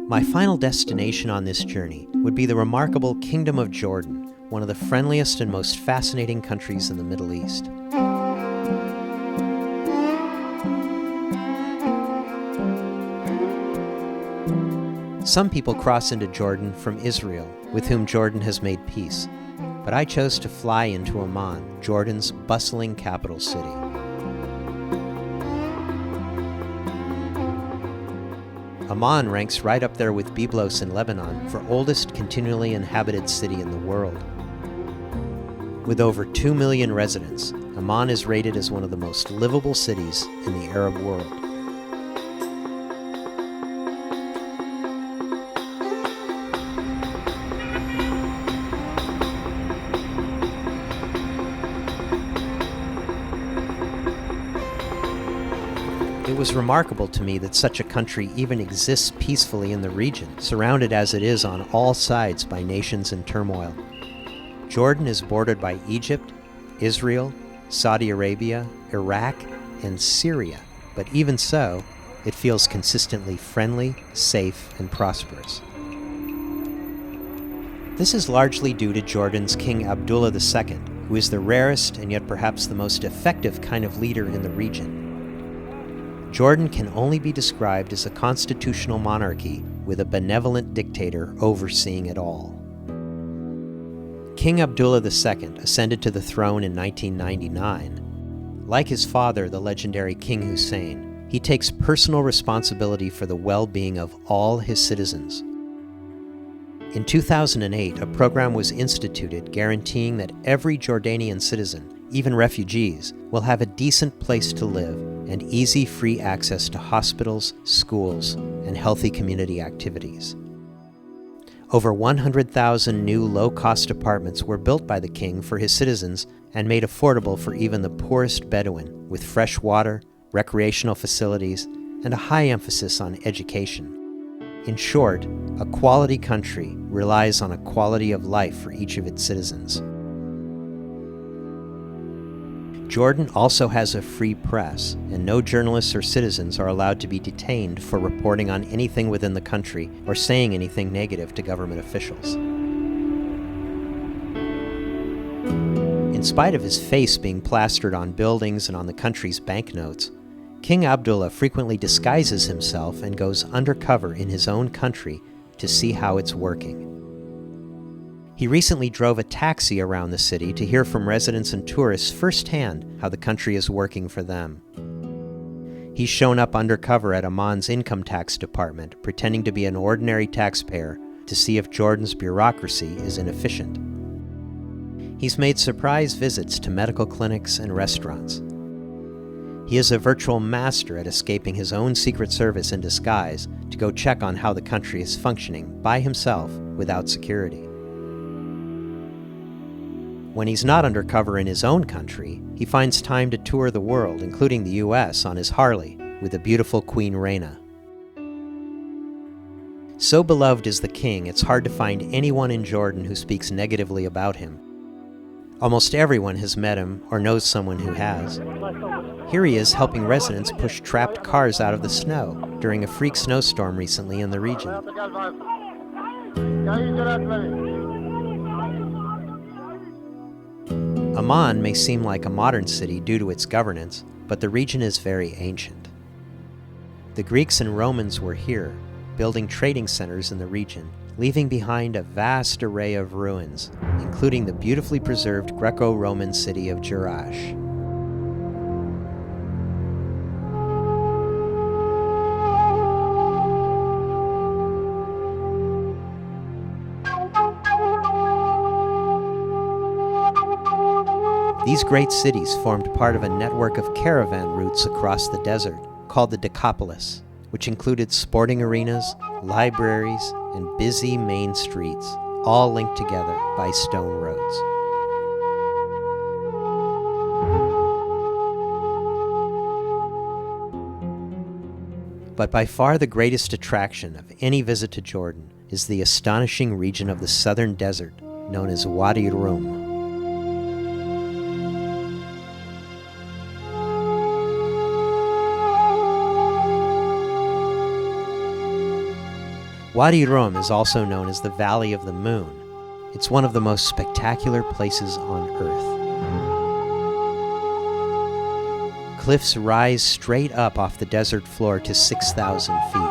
My final destination on this journey would be the remarkable Kingdom of Jordan, one of the friendliest and most fascinating countries in the Middle East. Some people cross into Jordan from Israel, with whom Jordan has made peace, but I chose to fly into Amman, Jordan's bustling capital city. Amman ranks right up there with Byblos in Lebanon for oldest continually inhabited city in the world. With over 2 million residents, Amman is rated as one of the most livable cities in the Arab world. It was remarkable to me that such a country even exists peacefully in the region, surrounded as it is on all sides by nations in turmoil. Jordan is bordered by Egypt, Israel, Saudi Arabia, Iraq, and Syria, but even so, it feels consistently friendly, safe, and prosperous. This is largely due to Jordan's King Abdullah II, who is the rarest and yet perhaps the most effective kind of leader in the region. Jordan can only be described as a constitutional monarchy with a benevolent dictator overseeing it all. King Abdullah II ascended to the throne in 1999. Like his father, the legendary King Hussein, he takes personal responsibility for the well-being of all his citizens. In 2008, a program was instituted guaranteeing that every Jordanian citizen, even refugees, will have a decent place to live and easy, free access to hospitals, schools, and healthy community activities. Over 100,000 new low-cost apartments were built by the king for his citizens and made affordable for even the poorest Bedouin, with fresh water, recreational facilities, and a high emphasis on education. In short, a quality country relies on a quality of life for each of its citizens. Jordan also has a free press, and no journalists or citizens are allowed to be detained for reporting on anything within the country or saying anything negative to government officials. In spite of his face being plastered on buildings and on the country's banknotes, King Abdullah frequently disguises himself and goes undercover in his own country to see how it's working. He recently drove a taxi around the city to hear from residents and tourists firsthand how the country is working for them. He's shown up undercover at Amman's income tax department, pretending to be an ordinary taxpayer to see if Jordan's bureaucracy is inefficient. He's made surprise visits to medical clinics and restaurants. He is a virtual master at escaping his own Secret Service in disguise to go check on how the country is functioning by himself without security. When he's not undercover in his own country, he finds time to tour the world, including the US, on his Harley with the beautiful Queen Reina. So beloved is the king, it's hard to find anyone in Jordan who speaks negatively about him. Almost everyone has met him or knows someone who has. Here he is helping residents push trapped cars out of the snow during a freak snowstorm recently in the region. Amman may seem like a modern city due to its governance, but the region is very ancient. The Greeks and Romans were here, building trading centers in the region, leaving behind a vast array of ruins, including the beautifully preserved Greco-Roman city of Jerash. These great cities formed part of a network of caravan routes across the desert called the Decapolis, which included sporting arenas, libraries, and busy main streets, all linked together by stone roads. But by far the greatest attraction of any visit to Jordan is the astonishing region of the southern desert known as Wadi Rum. Wadi Rum is also known as the Valley of the Moon. It's one of the most spectacular places on Earth. Cliffs rise straight up off the desert floor to 6,000 feet.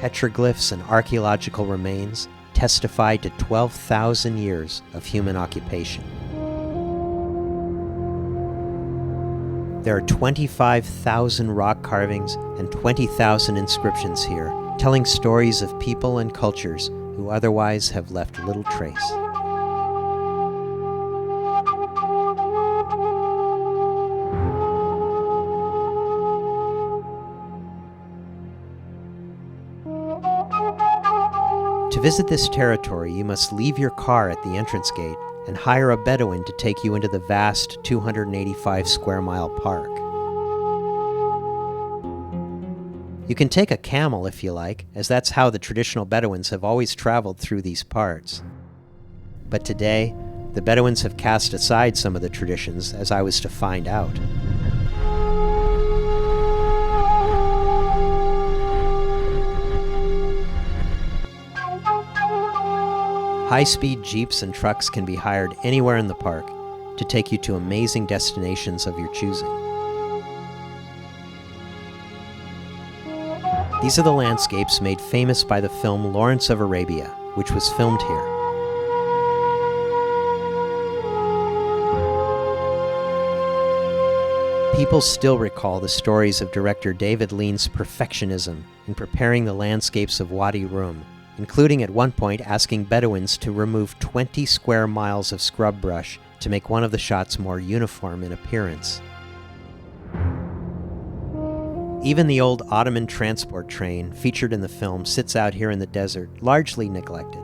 Petroglyphs and archaeological remains testify to 12,000 years of human occupation. There are 25,000 rock carvings and 20,000 inscriptions here, telling stories of people and cultures who otherwise have left little trace. To visit this territory, you must leave your car at the entrance gate and hire a Bedouin to take you into the vast 285 square mile park. You can take a camel if you like, as that's how the traditional Bedouins have always traveled through these parts. But today, the Bedouins have cast aside some of the traditions, as I was to find out. High-speed jeeps and trucks can be hired anywhere in the park to take you to amazing destinations of your choosing. These are the landscapes made famous by the film Lawrence of Arabia, which was filmed here. People still recall the stories of director David Lean's perfectionism in preparing the landscapes of Wadi Rum, including at one point asking Bedouins to remove 20 square miles of scrub brush to make one of the shots more uniform in appearance. Even the old Ottoman transport train featured in the film sits out here in the desert, largely neglected.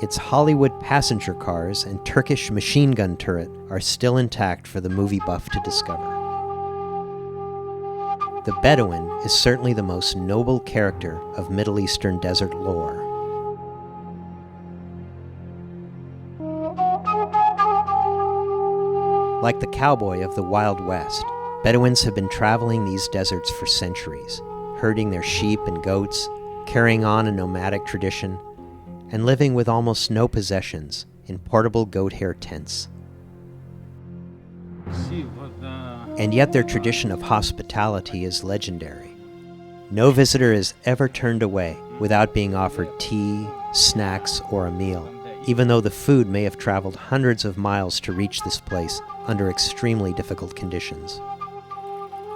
Its Hollywood passenger cars and Turkish machine gun turret are still intact for the movie buff to discover. The Bedouin is certainly the most noble character of Middle Eastern desert lore. Like the cowboy of the Wild West, Bedouins have been traveling these deserts for centuries, herding their sheep and goats, carrying on a nomadic tradition, and living with almost no possessions in portable goat hair tents. And yet their tradition of hospitality is legendary. No visitor is ever turned away without being offered tea, snacks, or a meal, even though the food may have traveled hundreds of miles to reach this place under extremely difficult conditions.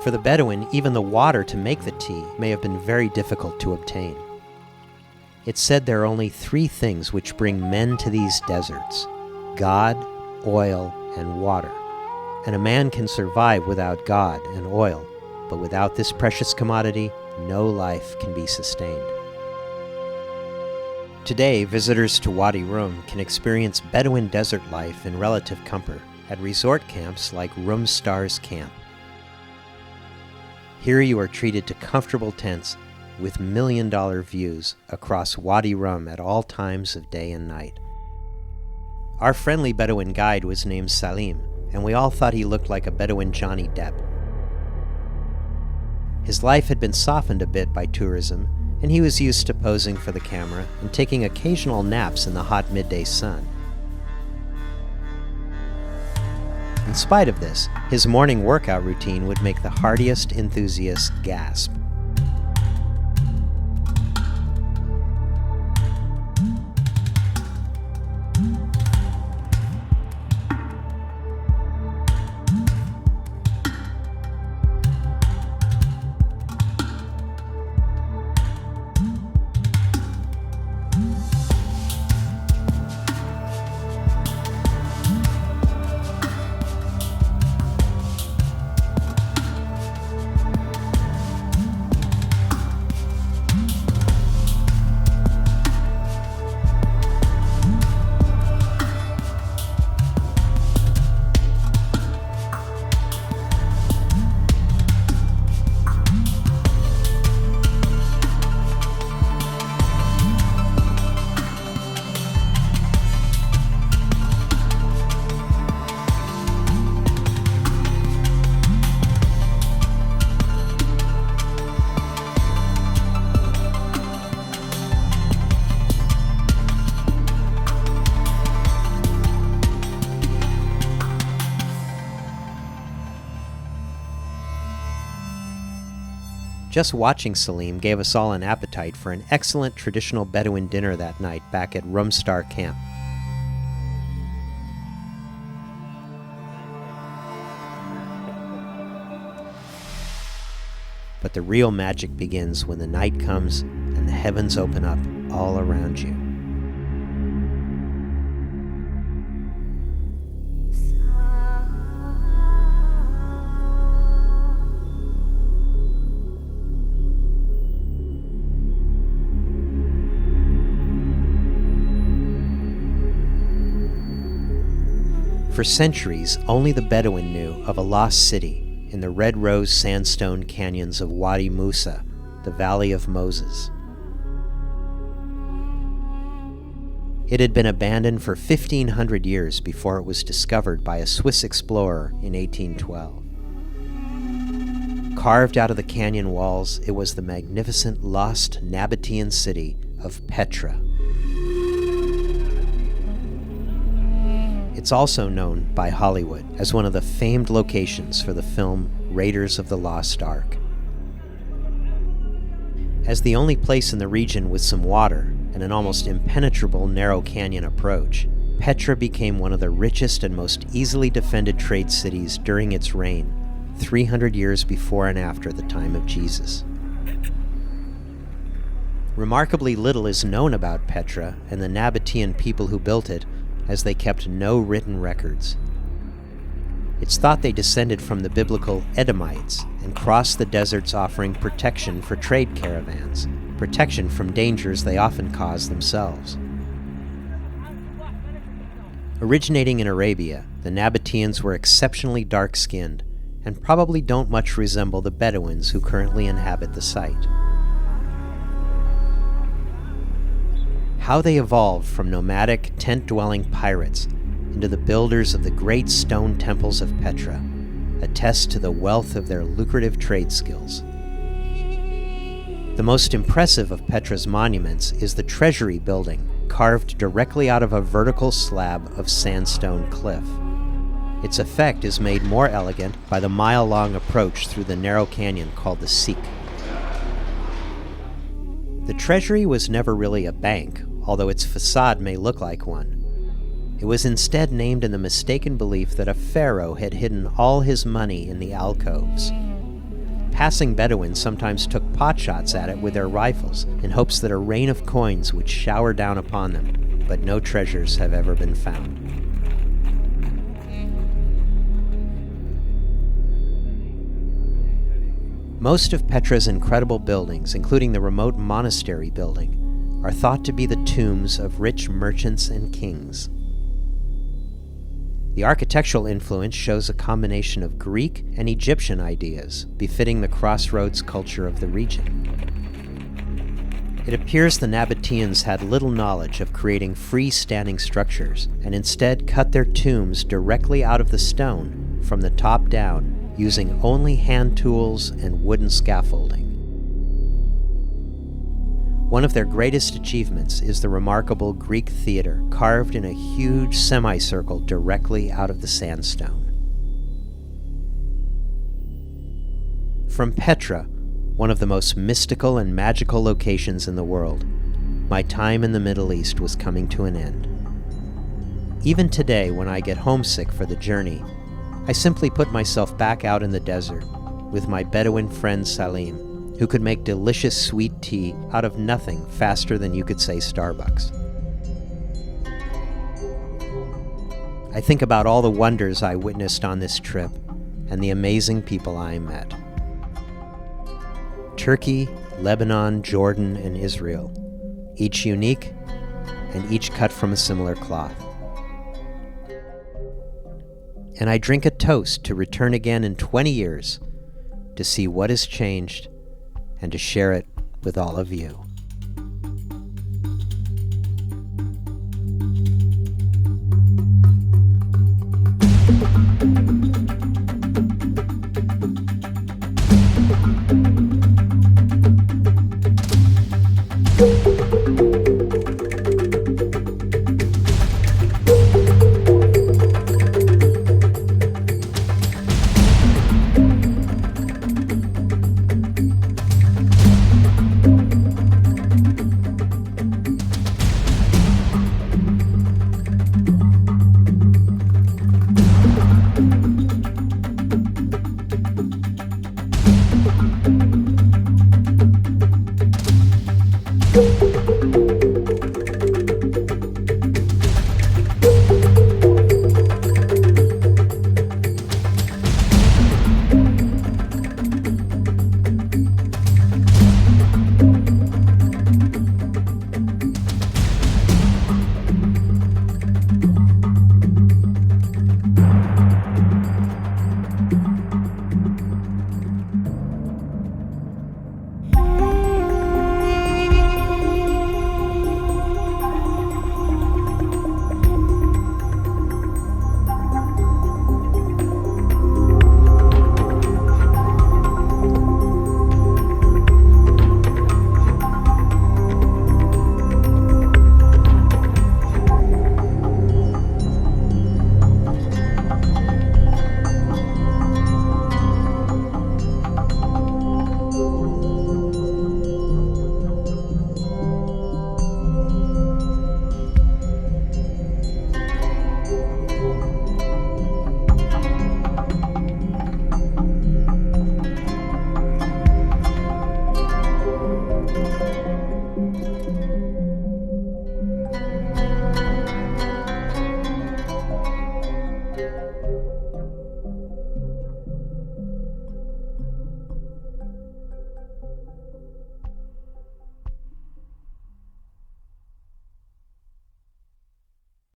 For the Bedouin, even the water to make the tea may have been very difficult to obtain. It's said there are only 3 things which bring men to these deserts: God, oil, and water. And a man can survive without God and oil, but without this precious commodity, no life can be sustained. Today, visitors to Wadi Rum can experience Bedouin desert life in relative comfort at resort camps like Rum Stars Camp. Here you are treated to comfortable tents with million-dollar views across Wadi Rum at all times of day and night. Our friendly Bedouin guide was named Salim, and we all thought he looked like a Bedouin Johnny Depp. His life had been softened a bit by tourism, and he was used to posing for the camera and taking occasional naps in the hot midday sun. In spite of this, his morning workout routine would make the hardiest enthusiast gasp. Just watching Salim gave us all an appetite for an excellent traditional Bedouin dinner that night back at Rumstar Camp. But the real magic begins when the night comes and the heavens open up all around you. For centuries, only the Bedouin knew of a lost city in the red rose sandstone canyons of Wadi Musa, the Valley of Moses. It had been abandoned for 1,500 years before it was discovered by a Swiss explorer in 1812. Carved out of the canyon walls, it was the magnificent lost Nabatean city of Petra. It's also known by Hollywood as one of the famed locations for the film Raiders of the Lost Ark. As the only place in the region with some water and an almost impenetrable narrow canyon approach, Petra became one of the richest and most easily defended trade cities during its reign, 300 years before and after the time of Jesus. Remarkably little is known about Petra and the Nabatean people who built it, as they kept no written records. It's thought they descended from the biblical Edomites and crossed the deserts offering protection for trade caravans, protection from dangers they often caused themselves. Originating in Arabia, the Nabateans were exceptionally dark-skinned and probably don't much resemble the Bedouins who currently inhabit the site. How they evolved from nomadic, tent-dwelling pirates into the builders of the great stone temples of Petra attests to the wealth of their lucrative trade skills. The most impressive of Petra's monuments is the Treasury Building, carved directly out of a vertical slab of sandstone cliff. Its effect is made more elegant by the mile-long approach through the narrow canyon called the Sikh. The Treasury was never really a bank, although its facade may look like one. It was instead named in the mistaken belief that a pharaoh had hidden all his money in the alcoves. Passing Bedouins sometimes took potshots at it with their rifles in hopes that a rain of coins would shower down upon them, but no treasures have ever been found. Most of Petra's incredible buildings, including the remote monastery building, are thought to be the tombs of rich merchants and kings. The architectural influence shows a combination of Greek and Egyptian ideas, befitting the crossroads culture of the region. It appears the Nabateans had little knowledge of creating freestanding structures, and instead cut their tombs directly out of the stone, from the top down, using only hand tools and wooden scaffolding. One of their greatest achievements is the remarkable Greek theater, carved in a huge semicircle directly out of the sandstone. From Petra, one of the most mystical and magical locations in the world, my time in the Middle East was coming to an end. Even today, when I get homesick for the journey, I simply put myself back out in the desert with my Bedouin friend Salim, who could make delicious sweet tea out of nothing faster than you could say Starbucks. I think about all the wonders I witnessed on this trip and the amazing people I met. Turkey, Lebanon, Jordan, and Israel, each unique and each cut from a similar cloth. And I drink a toast to return again in 20 years to see what has changed and to share it with all of you.